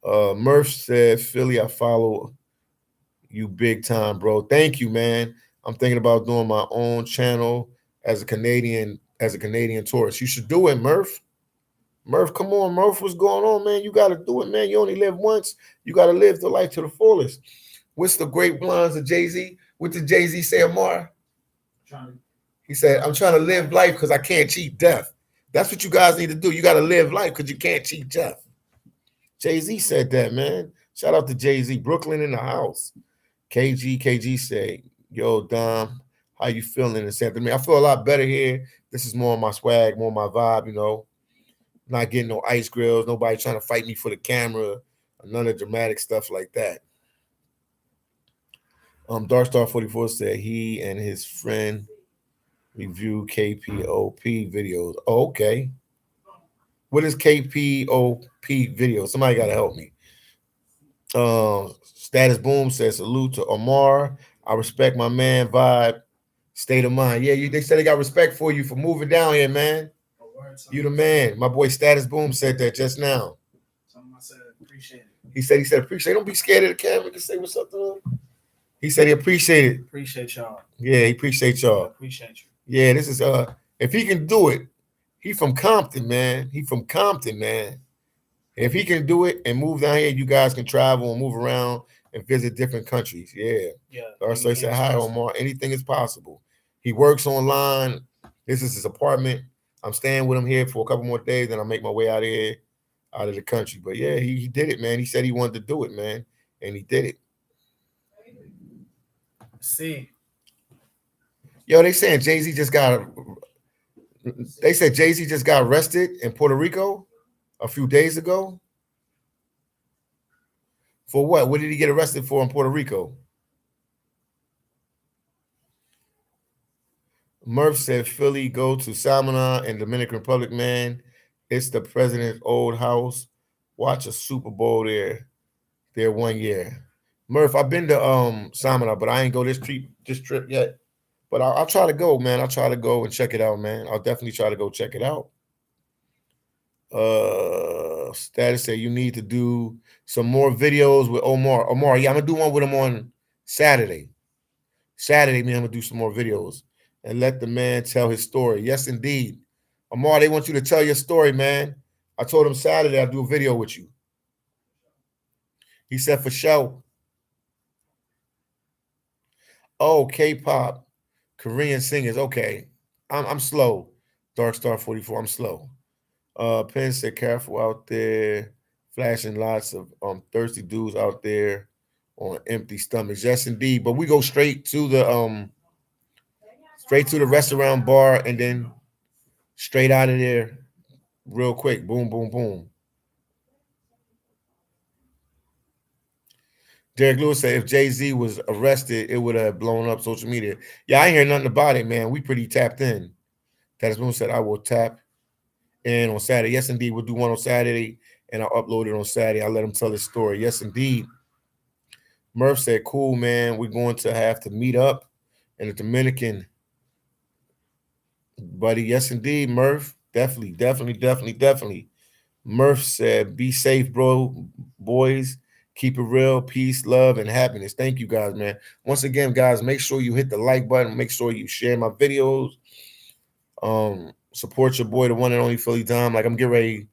Speaker 2: on. Murph said, Philly, I follow you big time, bro. Thank you, man. I'm thinking about doing my own channel as a Canadian tourist. You should do it, Murph. Murph, come on, Murph, what's going on, man? You got to do it, man. You only live once. You got to live the life to the fullest. What's the great lines of Jay-Z? What did Jay-Z say, Amar? He said, I'm trying to live life because I can't cheat death. That's what you guys need to do. You got to live life because you can't cheat death. Jay-Z said that, man. Shout out to Jay-Z. Brooklyn in the house. KG said, yo, Dom, how you feeling? And said to me, I feel a lot better here. This is more of my swag, more of my vibe, you know. Not getting no ice grills, nobody trying to fight me for the camera, none of dramatic stuff like that. Darkstar 44 said he and his friend review KPOP videos. Oh, okay. What is KPOP video? Somebody got to help me. Status Boom says salute to Omar. I respect my man vibe, state of mind. Yeah, they said they got respect for you for moving down here, man. You the man. My boy Status Boom said that just now.
Speaker 1: I said appreciate it.
Speaker 2: He said appreciate it. Don't be scared of the camera. Just say what's up to him. He said he appreciate it.
Speaker 1: Appreciate y'all.
Speaker 2: Yeah, he appreciate y'all.
Speaker 1: Appreciate you.
Speaker 2: Yeah, this is if he can do it, he from Compton, man. He from Compton, man. If he can do it and move down here, you guys can travel and move around and visit different countries. Yeah. So he said, hi, Omar. Anything is possible. He works online. This is his apartment. I'm staying with him here for a couple more days, then I'll make my way out of here, out of the country. But yeah, he did it, man. He said he wanted to do it, man. And he did it.
Speaker 1: See.
Speaker 2: Yo, they saying Jay-Z just got arrested in Puerto Rico a few days ago. For what? What did he get arrested for in Puerto Rico? Murph said, Philly, go to Samana and Dominican Republic, man. It's the president's old house. Watch a Super Bowl there 1 year. Murph, I've been to Samana, but I ain't go this trip yet. But I'll try to go, man. I'll try to go and check it out, man. I'll definitely try to go check it out. Status said you need to do some more videos with Omar. Omar, yeah, I'm gonna do one with him on Saturday. Saturday, man, I'm gonna do some more videos and let the man tell his story. Yes, indeed. Omar, they want you to tell your story, man. I told him Saturday I'll do a video with you. He said for sure. Oh, K-pop, Korean singers. Okay, I'm slow. Darkstar 44. I'm slow. Penn said, careful out there, flashing lots of thirsty dudes out there on empty stomachs. Yes, indeed. But we go straight to the restaurant bar and then straight out of there real quick. Boom, boom, boom. Derek Lewis said if Jay-Z was arrested, it would have blown up social media. Yeah, I ain't hear nothing about it, man. We pretty tapped in. Tatis Boone said, I will tap in on Saturday. Yes, indeed. We'll do one on Saturday, and I'll upload it on Saturday. I'll let him tell his story. Yes, indeed. Murph said, cool, man. We're going to have to meet up in the Dominican. Buddy, yes, indeed, Murph. Definitely. Murph said, be safe, bro. Boys, keep it real. Peace, love, and happiness. Thank you, guys, man. Once again, guys, make sure you hit the like button. Make sure you share my videos. Support your boy, the one and only Philly Dom. Like, I'm getting ready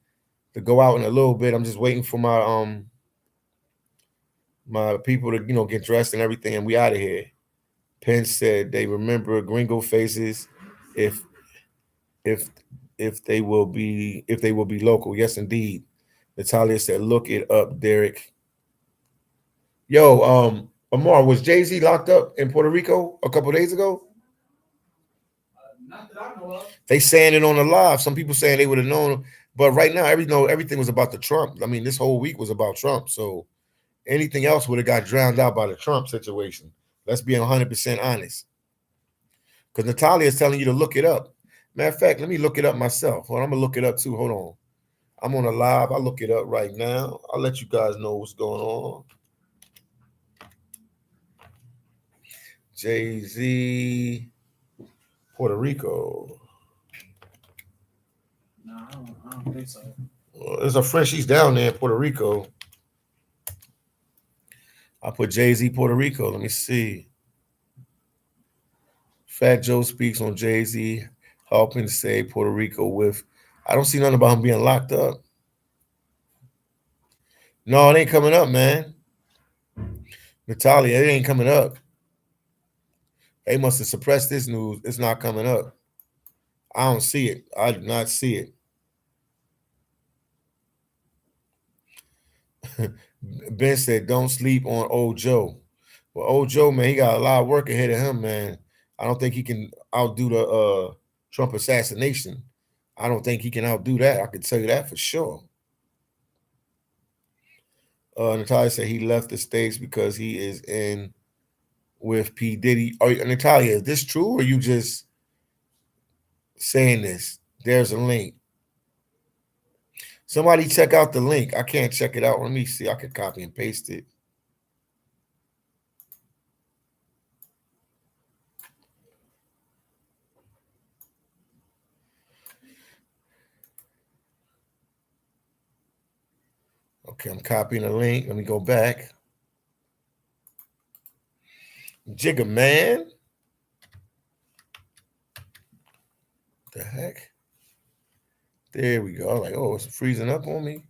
Speaker 2: to go out in a little bit. I'm just waiting for my people to, get dressed and everything, and we out of here. Pence said they remember gringo faces if if if they will be local. Yes, indeed. Natalia said, look it up, Derek. Yo, Amar, was Jay-Z locked up in Puerto Rico a couple days ago?
Speaker 1: Not that I know of.
Speaker 2: They saying it on the live. Some people saying they would have known, but right now, everything was about the Trump. I mean, this whole week was about Trump. So anything else would have got drowned out by the Trump situation. Let's be 100% honest. Because Natalia is telling you to look it up. Matter of fact, let me look it up myself. Well, I'm gonna look it up too. Hold on. I'm on a live. I'll look it up right now. I'll let you guys know what's going on. Jay-Z, Puerto Rico.
Speaker 1: No, I don't think so.
Speaker 2: Well, there's a friend. She's down there in Puerto Rico. I put Jay-Z Puerto Rico. Let me see. Fat Joe speaks on Jay-Z helping save Puerto Rico with. I don't see nothing about him being locked up. No, it ain't coming up, man. Natalia, it ain't coming up. They must have suppressed this news. It's not coming up. I don't see it. I do not see it. Ben said, don't sleep on old Joe. Well, old Joe, man, he got a lot of work ahead of him, man. I don't think he can outdo the Trump assassination. I don't think he can outdo that. I can tell you that for sure. Natalia said he left the States because he is in with P. Diddy. Natalia, is this true or are you just saying this? There's a link. Somebody check out the link. I can't check it out. Let me see. I can copy and paste it. Okay, I'm copying the link. Let me go back. Jigga man. The heck? There we go. I'm like, oh, it's freezing up on me.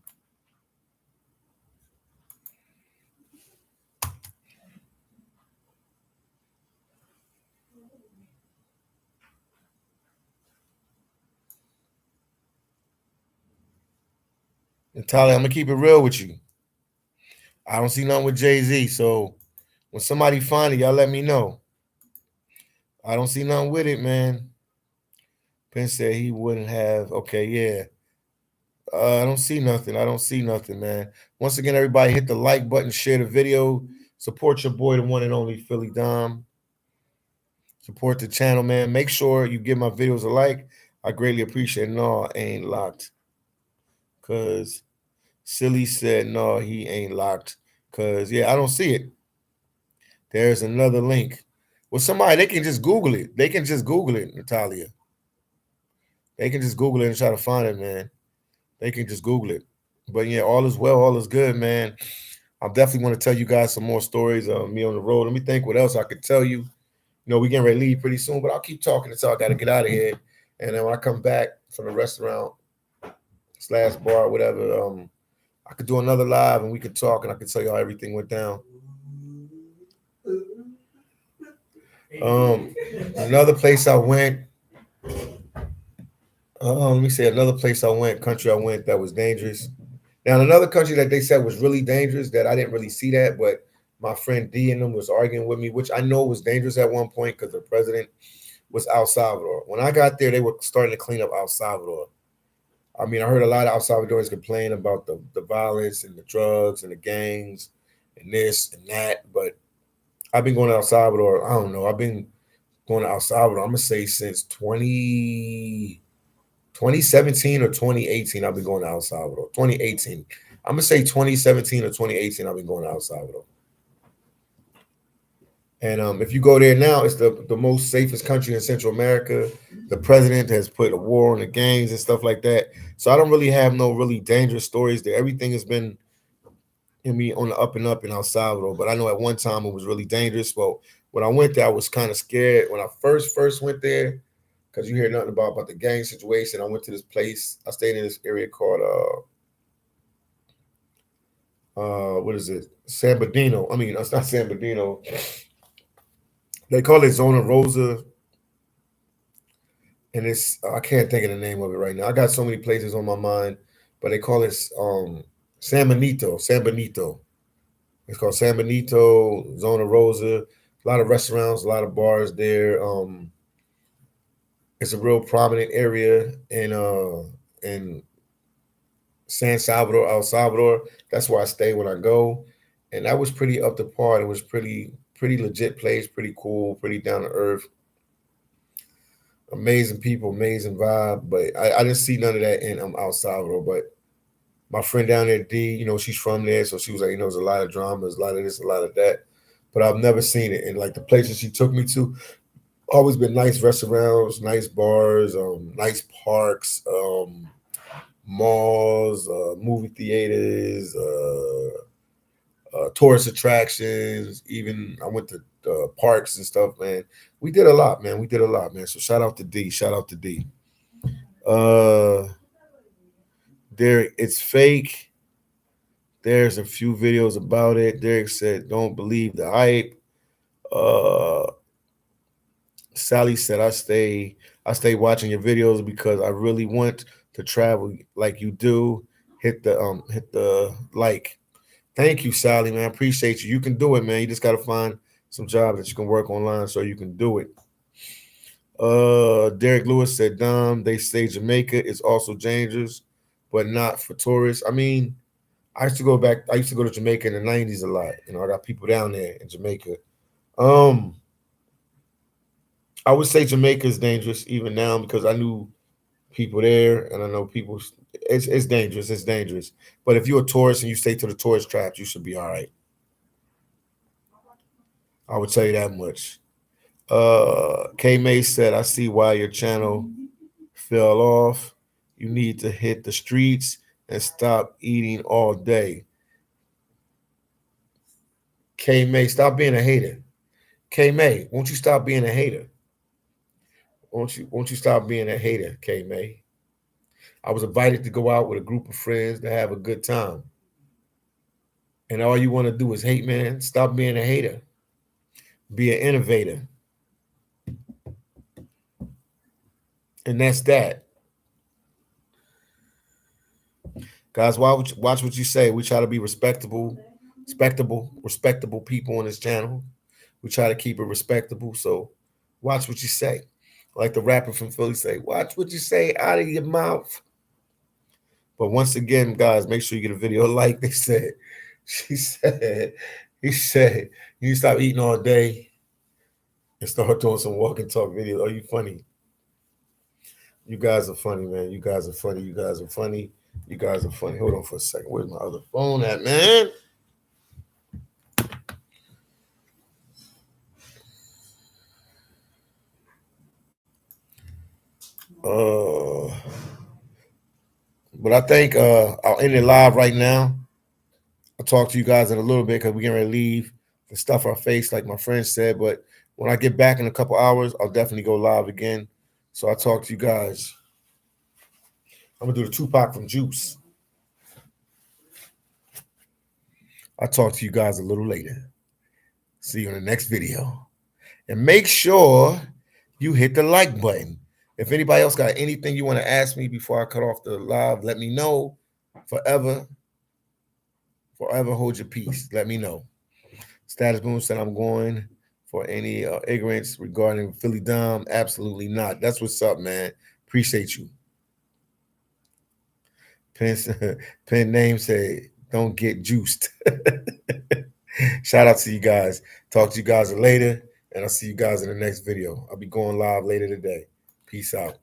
Speaker 2: Natalia, I'm gonna keep it real with you. I don't see nothing with Jay-Z. So when somebody find it, y'all let me know. I don't see nothing with it, man. Penn said he wouldn't have. Okay, yeah. I don't see nothing. I don't see nothing, man. Once again, everybody hit the like button, share the video, support your boy, the one and only phillydom. Support the channel, man. Make sure you give my videos a like. I greatly appreciate it. No, I ain't locked. Cause Silly said no, he ain't locked. Cause yeah, I don't see it. There's another link. Well, somebody they can just Google it. They can just Google it, Natalia. They can just Google it and try to find it, man. They can just Google it. But yeah, all is well, all is good, man. I definitely want to tell you guys some more stories of me on the road. Let me think what else I could tell you. You know, we getting ready to leave pretty soon, but I'll keep talking until I got to get out of here. And then when I come back from the restaurant / bar, whatever, I could do another live and we could talk and I could tell you how everything went down. Another place I went. Let me say another place I went, country I went that was dangerous. Now, another country that they said was really dangerous that I didn't really see that, but my friend D and them was arguing with me, which I know was dangerous at one point because the president was El Salvador. When I got there, they were starting to clean up El Salvador. I mean, I heard a lot of El Salvadorians complain about the violence and the drugs and the gangs and this and that, but I've been going to El Salvador. I don't know. I've been going to El Salvador, I'm going to say since 2017 or 2018, I've been going to El Salvador. 2018. I'm going to say 2017 or 2018, I've been going to El Salvador. And if you go there now, it's the most safest country in Central America. The president has put a war on the gangs and stuff like that. So I don't really have no really dangerous stories there. Everything has been on the up and up in El Salvador. But I know at one time it was really dangerous. Well, when I went there, I was kind of scared. When I first went there, because you hear nothing about the gang situation. I went to this place. I stayed in this area called what is it? San Bernardino. I mean, it's not San Bernardino. They call it Zona Rosa, and it's I can't think of the name of it right now. I got so many places on my mind, but they call it San Benito. San Benito. It's called San Benito, Zona Rosa. A lot of restaurants, a lot of bars there. It's a real prominent area in San Salvador, El Salvador. That's where I stay when I go, and that was pretty up to par. It was pretty legit place, pretty cool, pretty down to earth. Amazing people, amazing vibe. But I didn't see none of that in El Salvador. But my friend down there, D, she's from there, so she was like, there's a lot of dramas, a lot of this, a lot of that. But I've never seen it. And like the places she took me to, always been nice restaurants, nice bars, nice parks, malls, movie theaters, tourist attractions. Even I went to parks and stuff, man. We did a lot, man. We did a lot, man. So shout out to D. Shout out to D. Uh, Derek, it's fake. There's a few videos about it. Derek said, "Don't believe the hype." Uh, Sally said, I stay watching your videos because I really want to travel like you do. Hit the like. Thank you, Sally, man. I appreciate you. You can do it, man. You just gotta find some job that you can work online so you can do it. Derek Lewis said, Dom, they say Jamaica is also dangerous, but not for tourists. I mean, I used to go back, I used to go to Jamaica in the 90s a lot. I got people down there in Jamaica. I would say Jamaica is dangerous even now because I knew people there and I know people. It's dangerous. It's dangerous. But if you're a tourist and you stay to the tourist traps, you should be all right. I would tell you that much. K May said, I see why your channel fell off. You need to hit the streets and stop eating all day. K May, stop being a hater. K May, won't you stop being a hater? Won't you stop being a hater, K May? I was invited to go out with a group of friends to have a good time. And all you want to do is hate, man. Stop being a hater. Be an innovator. And that's that. Guys, watch what you say. We try to be respectable people on this channel. We try to keep it respectable. So watch what you say. Like the rapper from Philly say, watch what you say out of your mouth. But once again, guys, make sure you get a video like they said. He said, you stop eating all day and start doing some walk and talk videos. Oh, you funny. You guys are funny, man. You guys are funny. You guys are funny. You guys are funny. Hold on for a second. Where's my other phone at, man? But I think I'll end it live right now. I'll talk to you guys in a little bit because we're getting ready to leave the stuff our face, like my friend said. But when I get back in a couple hours, I'll definitely go live again. So I'll talk to you guys. I'm gonna do the Tupac from Juice. I'll talk to you guys a little later. See you in the next video. And make sure you hit the like button. If anybody else got anything you want to ask me before I cut off the live, let me know. Forever hold your peace. Let me know. Status Boom said I'm going for any ignorance regarding phillydom. Absolutely not. That's what's up, man. Appreciate you. Pen name say don't get juiced. Shout out to you guys. Talk to you guys later, and I'll see you guys in the next video. I'll be going live later today. Peace out.